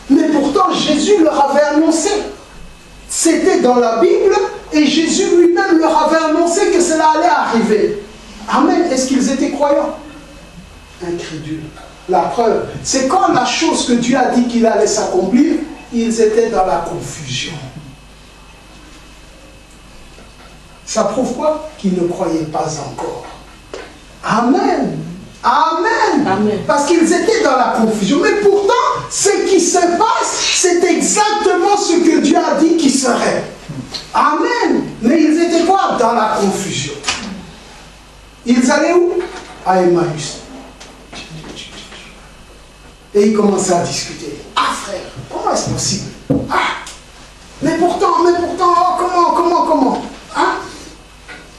Mais pourtant, Jésus leur avait annoncé. C'était dans la Bible et Jésus lui-même leur avait annoncé que cela allait arriver. Amen. Est-ce qu'ils étaient croyants? Incrédules. La preuve, c'est quand la chose que Dieu a dit qu'il allait s'accomplir, ils étaient dans la confusion. Ça prouve quoi? Qu'ils ne croyaient pas encore. Amen. Amen. Amen. Parce qu'ils étaient dans la confusion. Mais pourtant, ce qui se passe, c'est exactement ce que Dieu a dit qu'il serait. Amen. Mais ils étaient quoi? Dans la confusion. Ils allaient où? À Emmaüs. Et ils commençaient à discuter. Ah frère, comment est-ce possible? Ah, mais pourtant, oh, comment? Hein?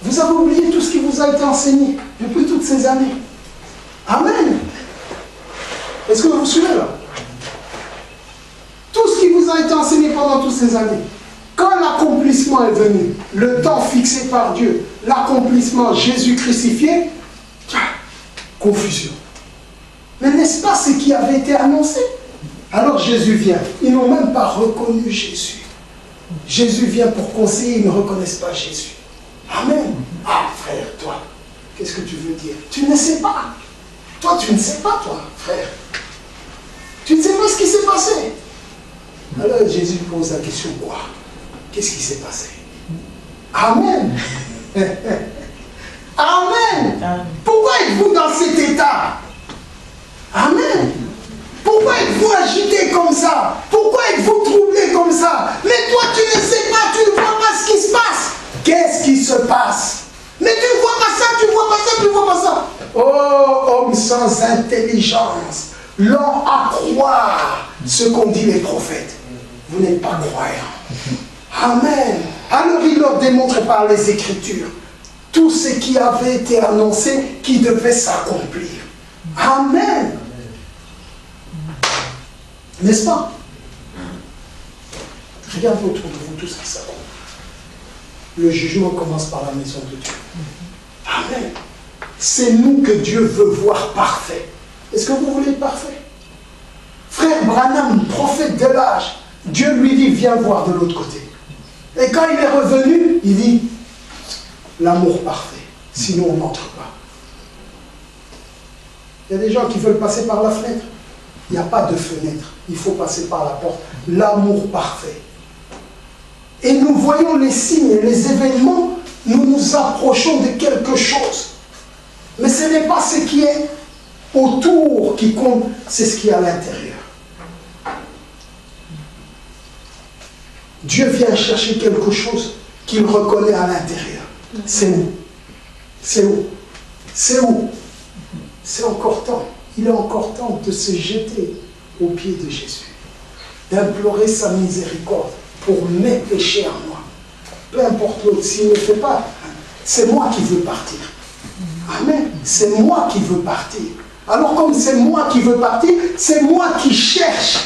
Vous avez oublié tout ce qui vous a été enseigné depuis toutes ces années. Amen. Est-ce que vous vous suivez là? Tout ce qui vous a été enseigné pendant toutes ces années. Quand l'accomplissement est venu, le temps fixé par Dieu, l'accomplissement, Jésus crucifié, confusion. Mais n'est-ce pas ce qui avait été annoncé? Alors Jésus vient. Ils n'ont même pas reconnu Jésus. Jésus vient pour conseiller, ils ne reconnaissent pas Jésus. Amen. Ah frère, toi, qu'est-ce que tu veux dire? Tu ne sais pas. Toi, tu ne sais pas, toi, frère. Tu ne sais pas ce qui s'est passé. Alors Jésus pose la question, quoi? Qu'est-ce qui s'est passé? Amen. Amen. Pourquoi êtes-vous dans cet état? Amen. Pourquoi êtes-vous agité comme ça? Pourquoi êtes-vous troublé comme ça? Mais toi, tu ne sais pas, tu ne vois pas ce qui se passe. Qu'est-ce qui se passe? Mais tu ne vois pas ça, tu ne vois pas ça, tu ne vois pas ça. Oh, homme sans intelligence, lent à croire ce qu'ont dit les prophètes. Vous n'êtes pas croyants. Amen. Alors il leur démontre par les Écritures tout ce qui avait été annoncé qui devait s'accomplir. Amen. N'est-ce pas? Regardez autour de vous tout ce qui s'accomplit. Le jugement commence par la maison de Dieu. Amen. C'est nous que Dieu veut voir parfait. Est-ce que vous voulez être parfait? Frère Branham, prophète de l'âge, Dieu lui dit, viens voir de l'autre côté. Et quand il est revenu, il dit, l'amour parfait, sinon on n'entre pas. Il y a des gens qui veulent passer par la fenêtre. Il n'y a pas de fenêtre, il faut passer par la porte. L'amour parfait. Et nous voyons les signes, les événements, nous nous approchons de quelque chose. Mais ce n'est pas ce qui est autour qui compte, c'est ce qui est à l'intérieur. Dieu vient chercher quelque chose qu'il reconnaît à l'intérieur. C'est où? C'est où? C'est où? C'est encore temps. Il est encore temps de se jeter aux pieds de Jésus, d'implorer sa miséricorde pour mes péchés à moi. Peu importe l'autre, s'il ne le fait pas, c'est moi qui veux partir. Amen. C'est moi qui veux partir. Alors comme c'est moi qui veux partir, c'est moi qui cherche.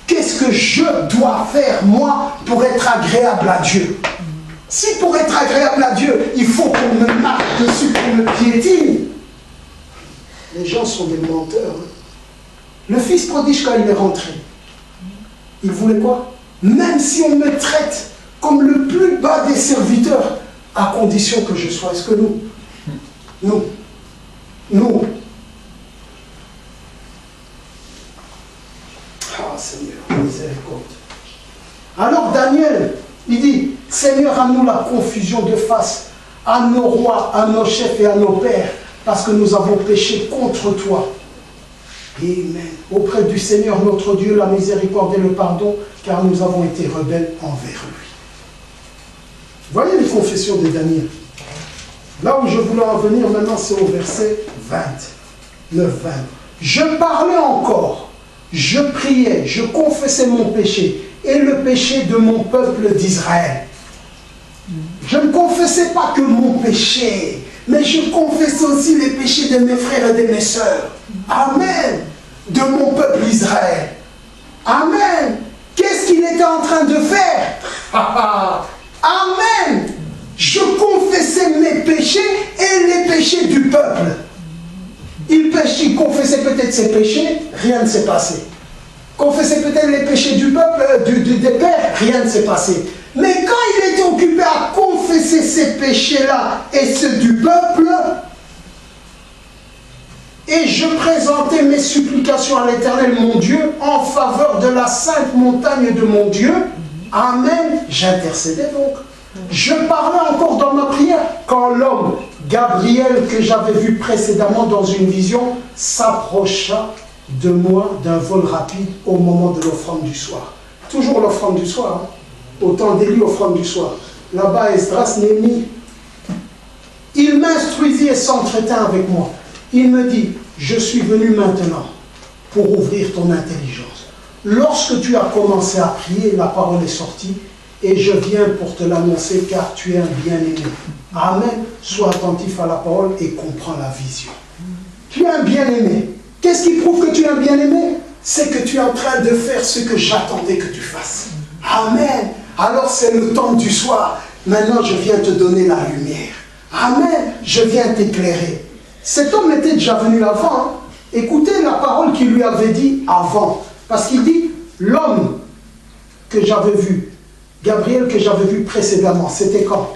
Qu'est-ce que je dois faire, moi, pour être agréable à Dieu? Si pour être agréable à Dieu, il faut qu'on me marque dessus, qu'on me piétine. Les gens sont des menteurs. Le fils prodige, quand il est rentré, il voulait quoi? Même si on me traite comme le plus bas des serviteurs, à condition que je sois. Est-ce que nous, ah Seigneur, miséricorde. Alors Daniel, il dit, Seigneur, à nous la confusion de face, à nos rois, à nos chefs et à nos pères, parce que nous avons péché contre toi. Amen. Auprès du Seigneur notre Dieu, la miséricorde et le pardon, car nous avons été rebelles envers lui. Voyez les confessions de Daniel. Là où je voulais en venir maintenant, c'est au verset 20. 9, 20. Je parlais encore, je priais, je confessais mon péché et le péché de mon peuple d'Israël. Je ne confessais pas que mon péché, mais je confessais aussi les péchés de mes frères et de mes sœurs. Amen. De mon peuple Israël. Amen. Qu'est-ce qu'il était en train de faire? Amen. Je confessais mes péchés et les péchés du peuple. Il confessait peut-être ses péchés, rien ne s'est passé. Confessait peut-être les péchés du peuple, des pères, rien ne s'est passé. Mais quand il était occupé à confesser ces péchés-là et ceux du peuple, et je présentais mes supplications à l'Éternel mon Dieu en faveur de la sainte montagne de mon Dieu, amen, j'intercédais donc. Je parlais encore dans ma prière quand l'homme, Gabriel, que j'avais vu précédemment dans une vision, s'approcha de moi d'un vol rapide au moment de l'offrande du soir. Toujours l'offrande du soir, hein? Au temps d'Élie, offrande du soir. Là-bas, Esdras, Néhémie, il m'instruisit et s'entretint avec moi. Il me dit, je suis venu maintenant pour ouvrir ton intelligence. Lorsque tu as commencé à prier, la parole est sortie et je viens pour te l'annoncer car tu es un bien-aimé. Amen. Sois attentif à la parole et comprends la vision. Tu es un bien-aimé. Qu'est-ce qui prouve que tu es un bien-aimé? C'est que tu es en train de faire ce que j'attendais que tu fasses. Amen. Alors c'est le temps du soir. Maintenant je viens te donner la lumière. Amen. Je viens t'éclairer. Cet homme était déjà venu avant. Hein. Écoutez la parole qu'il lui avait dit avant. Parce qu'il dit, l'homme que j'avais vu, Gabriel que j'avais vu précédemment, c'était quand?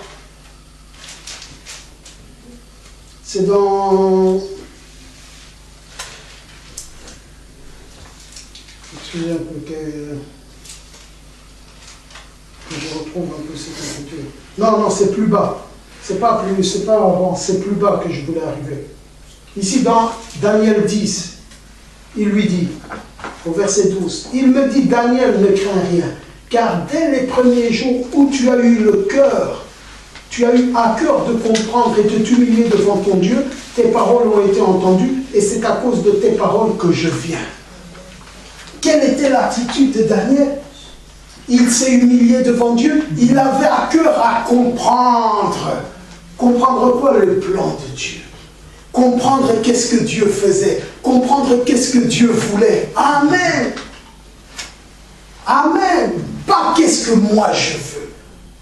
C'est dans... Excusez un peu que je retrouve un peu cette écriture. Non, c'est plus bas. C'est pas avant, c'est plus bas que je voulais arriver. Ici dans Daniel 10, il lui dit, au verset 12, il me dit, Daniel, ne crains rien, car dès les premiers jours où tu as eu le cœur, tu as eu à cœur de comprendre et de t'humilier devant ton Dieu, tes paroles ont été entendues, et c'est à cause de tes paroles que je viens. Quelle était l'attitude de Daniel? Il s'est humilié devant Dieu, il avait à cœur à comprendre. Comprendre quoi? Le plan de Dieu. Comprendre qu'est-ce que Dieu faisait. Comprendre qu'est-ce que Dieu voulait. Amen. Amen. Pas qu'est-ce que moi je veux.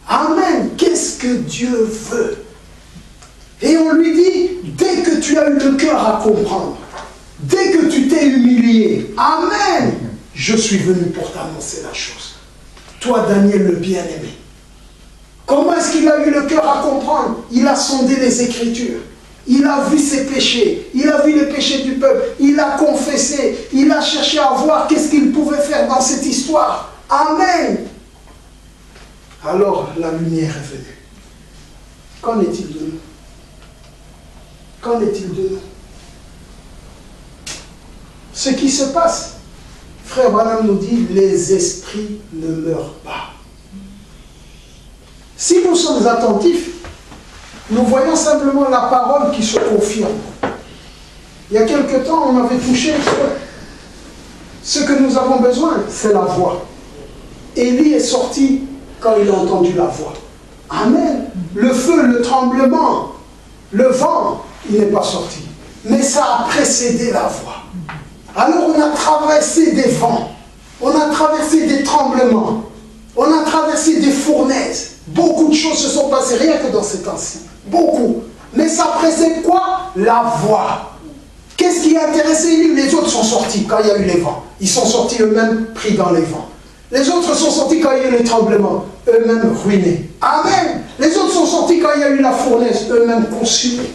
Amen. Qu'est-ce que Dieu veut. Et on lui dit, dès que tu as eu le cœur à comprendre, dès que tu t'es humilié, amen, je suis venu pour t'annoncer la chose. Toi, Daniel, le bien-aimé. Comment est-ce qu'il a eu le cœur à comprendre? Il a sondé les Écritures. Il a vu ses péchés. Il a vu les péchés du peuple. Il a confessé. Il a cherché à voir qu'est-ce qu'il pouvait faire dans cette histoire. Amen. Alors, la lumière est venue. Qu'en est-il de nous? Qu'en est-il de nous? Ce qui se passe, Frère Branham nous dit, les esprits ne meurent pas. Si nous sommes attentifs, nous voyons simplement la parole qui se confirme. Il y a quelque temps, on avait touché ce que nous avons besoin, c'est la voix. Élie est sorti quand il a entendu la voix. Amen. Le feu, le tremblement, le vent, il n'est pas sorti. Mais ça a précédé la voix. Alors on a traversé des vents, on a traversé des tremblements, on a traversé des fournaises. Beaucoup de choses se sont passées, rien que dans ces temps-ci. Beaucoup. Mais ça précède quoi? La voix. Qu'est-ce qui a intéressé Élie? Les autres sont sortis quand il y a eu les vents. Ils sont sortis eux-mêmes pris dans les vents. Les autres sont sortis quand il y a eu les tremblements, eux-mêmes ruinés. Amen. Les autres sont sortis quand il y a eu la fournaise, eux-mêmes consumés.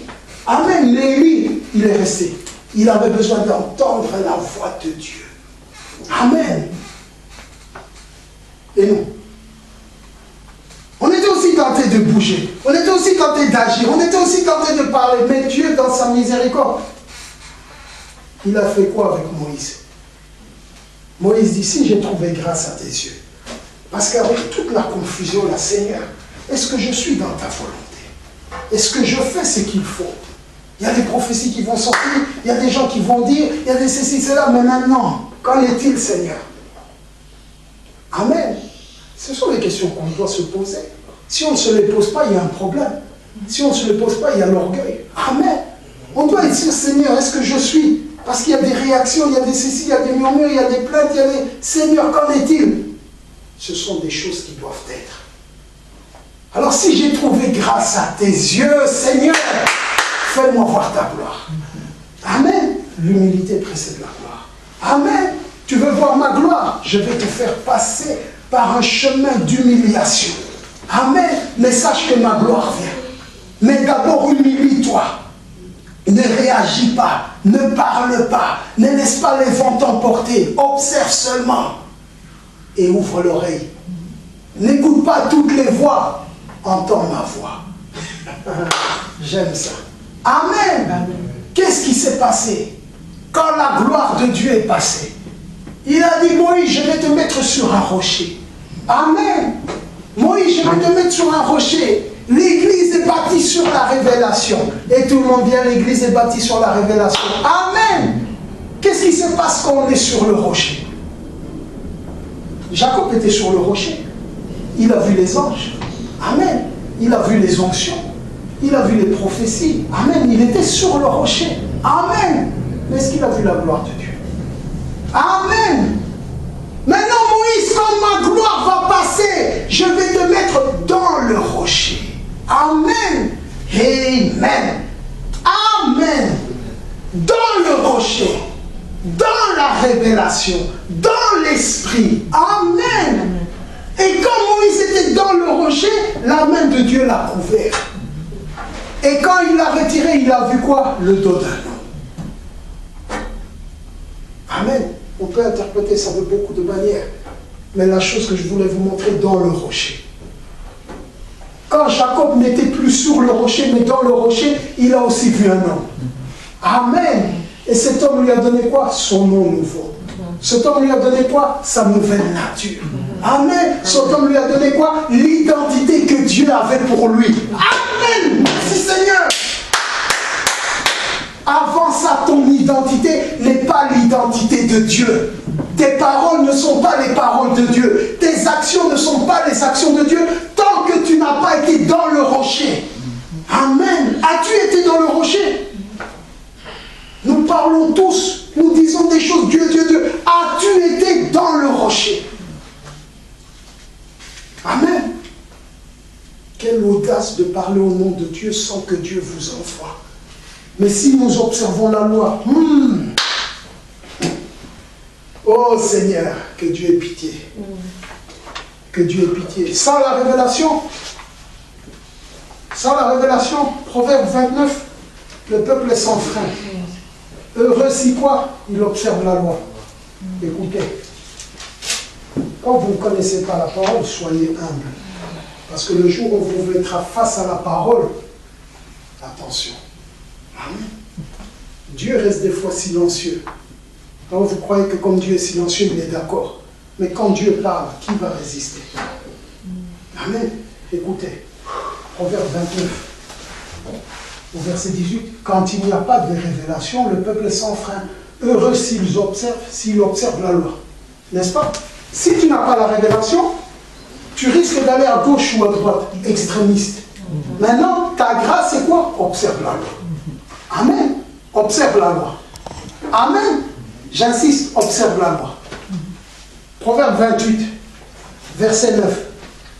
Amen. Mais Élie, il est resté. Il avait besoin d'entendre la voix de Dieu. Amen. Et nous? On était aussi tentés de bouger. On était aussi tentés d'agir. On était aussi tentés de parler. Mais Dieu, dans sa miséricorde, il a fait quoi avec Moïse? Moïse dit, si j'ai trouvé grâce à tes yeux, parce qu'avec toute la confusion, là, Seigneur, est-ce que je suis dans ta volonté? Et ce que je fais, c'est qu'il faut. Il y a des prophéties qui vont sortir, il y a des gens qui vont dire, il y a des ceci, cela, mais maintenant, qu'en est-il, Seigneur? Amen. Ce sont les questions qu'on doit se poser. Si on ne se les pose pas, il y a un problème. Si on ne se les pose pas, il y a l'orgueil. Amen. On doit dire, Seigneur, est-ce que je suis? Parce qu'il y a des réactions, il y a des ceci, il y a des murmures, il y a des plaintes, il y a des... Seigneur, qu'en est-il? Ce sont des choses qui doivent être. Alors si j'ai trouvé grâce à tes yeux, Seigneur, fais-moi voir ta gloire. Amen. L'humilité précède la gloire. Amen. Tu veux voir ma gloire? Je vais te faire passer par un chemin d'humiliation. Amen. Mais sache que ma gloire vient. Mais d'abord humilie-toi. Ne réagis pas. Ne parle pas. Ne laisse pas les vents t'emporter. Observe seulement. Et ouvre l'oreille. N'écoute pas toutes les voix. Entends ma voix. J'aime ça. Amen. Qu'est-ce qui s'est passé quand la gloire de Dieu est passée? Il a dit, Moïse, je vais te mettre sur un rocher. Amen. Moïse, je vais te mettre sur un rocher. L'église est bâtie sur la révélation. Et tout le monde vient, l'église est bâtie sur la révélation. Amen. Qu'est-ce qui se passe quand on est sur le rocher? Jacob était sur le rocher. Il a vu les anges. Amen. Il a vu les onctions. Il a vu les prophéties. Amen. Il était sur le rocher. Amen. Mais est-ce qu'il a vu la gloire de Dieu? Amen. Maintenant, Moïse, quand ma gloire va passer, je vais te mettre dans le rocher. Amen. Amen. Amen. Dans le rocher. Dans la révélation. Dans l'esprit. Amen. Et quand Moïse était dans le rocher, la main de Dieu l'a couvert. Et quand il l'a retiré, il a vu quoi? Le dos d'un homme. Amen. On peut interpréter ça de beaucoup de manières. Mais la chose que je voulais vous montrer dans le rocher. Quand Jacob n'était plus sur le rocher, mais dans le rocher, il a aussi vu un homme. Amen. Et cet homme lui a donné quoi? Son nom nouveau. Cet homme lui a donné quoi? Sa nouvelle nature. Amen. Cet homme lui a donné quoi? L'identité que Dieu avait pour lui. Amen. Merci Seigneur. Avant ça, ton identité n'est pas l'identité de Dieu. Tes paroles ne sont pas les paroles de Dieu. Tes actions ne sont pas les actions de Dieu tant que tu n'as pas été dans le rocher. Amen. As-tu été dans le rocher? Nous parlons tous, nous disons des choses, Dieu, Dieu, Dieu. As-tu été dans le rocher? Amen. Quelle audace de parler au nom de Dieu sans que Dieu vous envoie. Mais si nous observons la loi, oh Seigneur, que Dieu ait pitié. Que Dieu ait pitié. Sans la révélation, Proverbe 29, le peuple est sans frein. Heureux si quoi? Il observe la loi. Écoutez, quand vous ne connaissez pas la parole, soyez humble. Parce que le jour où vous mettrez face à la parole, attention. Amen. Dieu reste des fois silencieux. Alors vous croyez que comme Dieu est silencieux, il est d'accord. Mais quand Dieu parle, qui va résister? Amen. Écoutez, Proverbe 29, au verset 18. Quand il n'y a pas de révélation, le peuple est sans frein. Heureux s'il observe la loi. N'est-ce pas? Si tu n'as pas la révélation, tu risques d'aller à gauche ou à droite, extrémiste. Maintenant, ta grâce, c'est quoi? Observe la loi. Amen. Observe la loi. Amen. J'insiste, observe la loi. Proverbe 28, verset 9.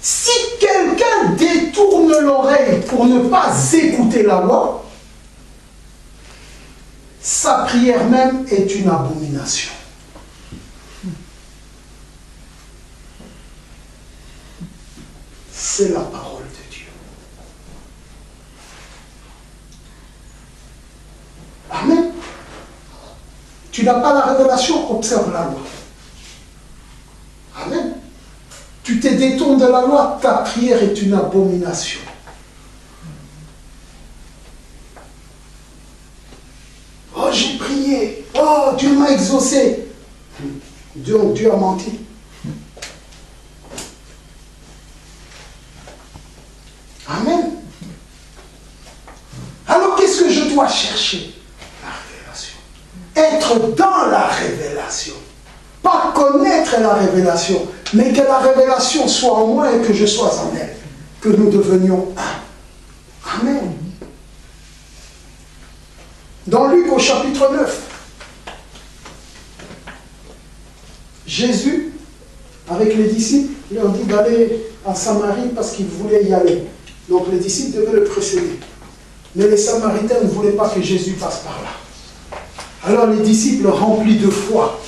Si quelqu'un détourne l'oreille pour ne pas écouter la loi, sa prière même est une abomination. C'est la parole de Dieu. Amen. Tu n'as pas la révélation, observe la loi. Amen. Tu te détournes de la loi, ta prière est une abomination. Oh, j'ai prié. Oh, Dieu m'a exaucé. Dieu a menti. Amen. dois chercher la révélation. Être dans la révélation. Pas connaître la révélation, mais que la révélation soit en moi et que je sois en elle. Que nous devenions un. Amen. Dans Luc au chapitre 9, Jésus, avec les disciples, leur dit d'aller en Samarie parce qu'il voulait y aller. Donc les disciples devaient le précéder. Mais les Samaritains ne voulaient pas que Jésus passe par là. Alors les disciples remplis de foi,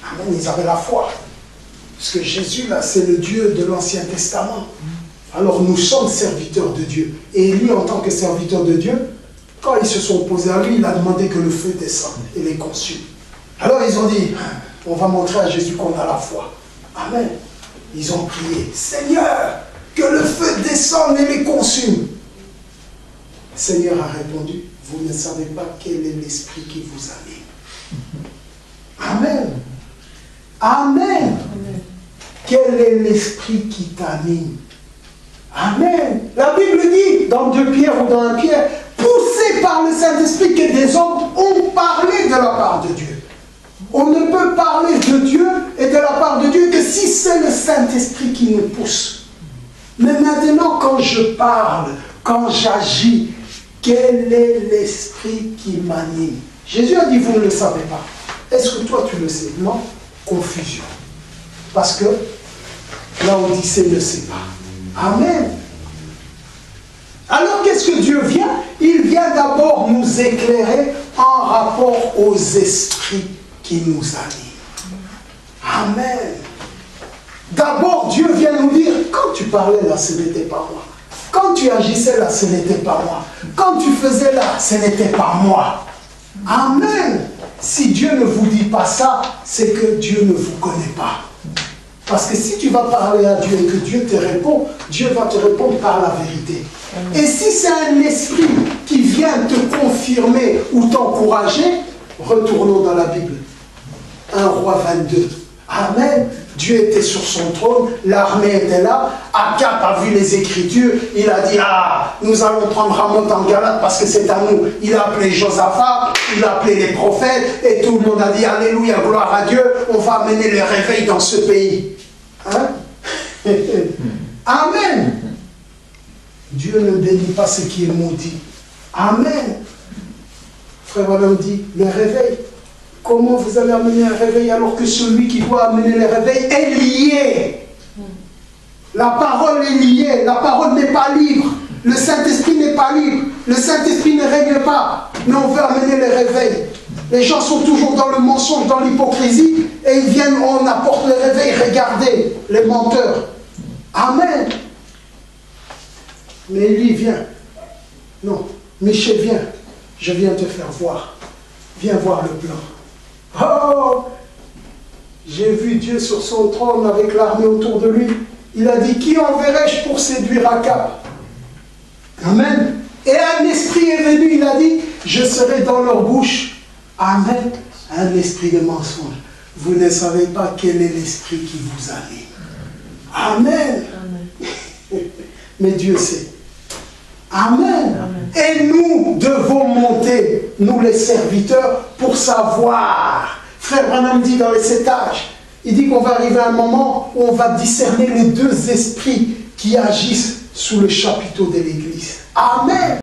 amen, ils avaient la foi. Parce que Jésus, là, c'est le Dieu de l'Ancien Testament. Alors nous sommes serviteurs de Dieu. Et lui, en tant que serviteur de Dieu, quand ils se sont opposés à lui, il a demandé que le feu descende et les consume. Alors ils ont dit, on va montrer à Jésus qu'on a la foi. Amen. Ils ont prié, Seigneur, que le feu descende et les consume. Le Seigneur a répondu, vous ne savez pas quel est l'esprit qui vous anime. Amen. Amen. Amen. Quel est l'esprit qui t'anime? Amen. La Bible dit, dans 2 Pierre ou dans 1 Pierre, poussé par le Saint-Esprit, que des hommes ont parlé de la part de Dieu. On ne peut parler de Dieu et de la part de Dieu que si c'est le Saint-Esprit qui nous pousse. Mais maintenant, quand je parle, quand j'agis, quel est l'esprit qui m'anime? Jésus a dit, vous ne le savez pas. Est-ce que toi tu le sais? Non. Confusion. Parce que l'Odyssée ne sait pas. Amen. Alors qu'est-ce que Dieu vient? Il vient d'abord nous éclairer en rapport aux esprits qui nous animent. Amen. D'abord, Dieu vient nous dire, quand tu parlais là, ce n'était pas moi. Quand tu agissais là, ce n'était pas moi. Quand tu faisais là, ce n'était pas moi. Amen. Si Dieu ne vous dit pas ça, c'est que Dieu ne vous connaît pas. Parce que si tu vas parler à Dieu et que Dieu te répond, Dieu va te répondre par la vérité. Et si c'est un esprit qui vient te confirmer ou t'encourager, retournons dans la Bible. 1 Roi 22. Amen. Dieu était sur son trône, l'armée était là, Akab a vu les Écritures, il a dit, ah, nous allons prendre Ramoth en Galate parce que c'est à nous. Il a appelé Josaphat, il a appelé les prophètes, et tout le monde a dit, alléluia, gloire à Dieu, on va amener le réveil dans ce pays. Hein? Amen. Dieu ne bénit pas ce qui est maudit. Amen. Frère Adam dit, le réveil. Comment vous allez amener un réveil alors que celui qui doit amener le réveil est lié? La parole est liée, la parole n'est pas libre. Le Saint-Esprit n'est pas libre. Le Saint-Esprit ne règne pas. Mais on veut amener le réveil. Les gens sont toujours dans le mensonge, dans l'hypocrisie, et ils viennent, on apporte le réveil. Regardez, les menteurs. Amen. Mais lui vient. Non, Michel vient. Je viens te faire voir. Viens voir le plan. Oh, j'ai vu Dieu sur son trône avec l'armée autour de lui. Il a dit, qui enverrai-je pour séduire Akab? Amen. Et un esprit est venu, il a dit, je serai dans leur bouche. Amen. Un esprit de mensonge. Vous ne savez pas quel est l'esprit qui vous anime. Amen. Amen. Mais Dieu sait. Amen. Amen. Et nous devons monter, nous les serviteurs, pour savoir. Frère Branham dit dans les 7 âges, il dit qu'on va arriver à un moment où on va discerner les 2 esprits qui agissent sous le chapiteau de l'Église. Amen.